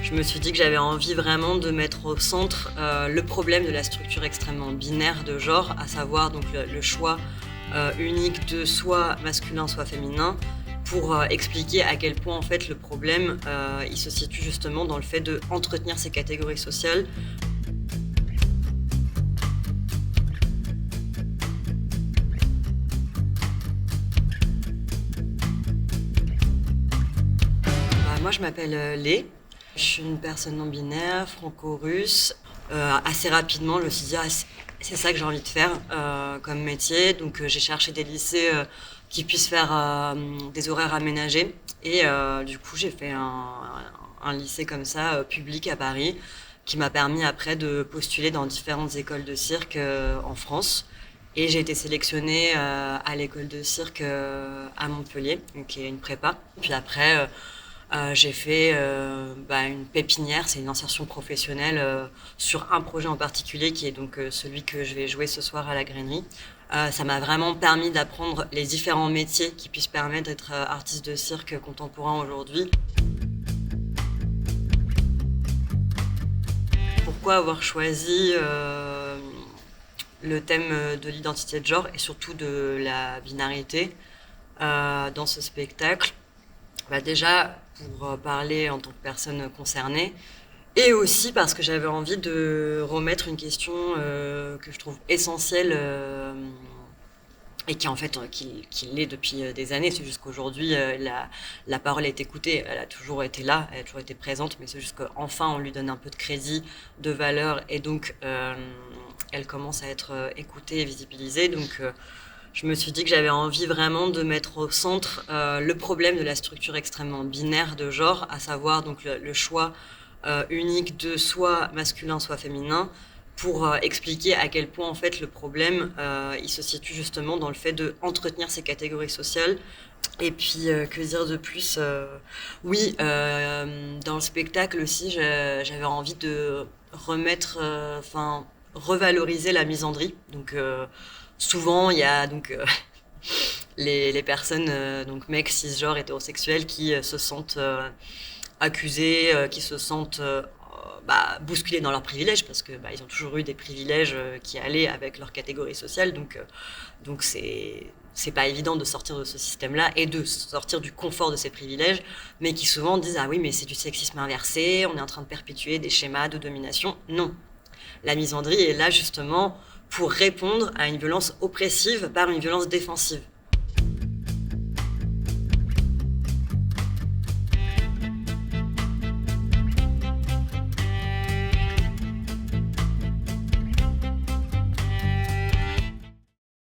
Je me suis dit que j'avais envie vraiment de mettre au centre le problème de la structure extrêmement binaire de genre, à savoir donc le choix unique de soit masculin soit féminin, pour expliquer à quel point en fait le problème il se situe justement dans le fait de entretenir ces catégories sociales. Moi je m'appelle Lé, je suis une personne non binaire, franco-russe. Assez rapidement je me suis dit c'est ça que j'ai envie de faire comme métier, donc j'ai cherché des lycées qui puissent faire des horaires aménagés et du coup j'ai fait un lycée comme ça public à Paris qui m'a permis après de postuler dans différentes écoles de cirque en France. Et j'ai été sélectionnée à l'école de cirque à Montpellier, donc qui est une prépa. Puis après, j'ai fait une pépinière, c'est une insertion professionnelle sur un projet en particulier qui est donc celui que je vais jouer ce soir à la Grainerie. Ça m'a vraiment permis d'apprendre les différents métiers qui puissent permettre d'être artiste de cirque contemporain aujourd'hui. Pourquoi avoir choisi le thème de l'identité de genre et surtout de la binarité dans ce spectacle? Déjà, pour parler en tant que personne concernée, et aussi parce que j'avais envie de remettre une question que je trouve essentielle et qui en fait qui l'est depuis des années. C'est juste qu'aujourd'hui la parole est écoutée, elle a toujours été là, elle a toujours été présente, mais c'est juste qu'enfin on lui donne un peu de crédit, de valeur, et donc elle commence à être écoutée et visibilisée. Donc je me suis dit que j'avais envie vraiment de mettre au centre le problème de la structure extrêmement binaire de genre, à savoir donc le choix unique de soit masculin soit féminin, pour expliquer à quel point en fait le problème il se situe justement dans le fait de entretenir ces catégories sociales. Et puis que dire de plus Oui, dans le spectacle aussi, j'avais envie de remettre, revaloriser la misandrie. Donc souvent il y a donc les personnes donc mecs cisgenres hétérosexuels qui se sentent accusés, qui se sentent bousculés dans leurs privilèges, parce que ils ont toujours eu des privilèges qui allaient avec leur catégorie sociale. Donc c'est pas évident de sortir de ce système-là et de sortir du confort de ces privilèges, mais qui souvent disent ah oui, mais c'est du sexisme inversé, on est en train de perpétuer des schémas de domination. Non, la misandrie est là justement pour répondre à une violence oppressive par une violence défensive.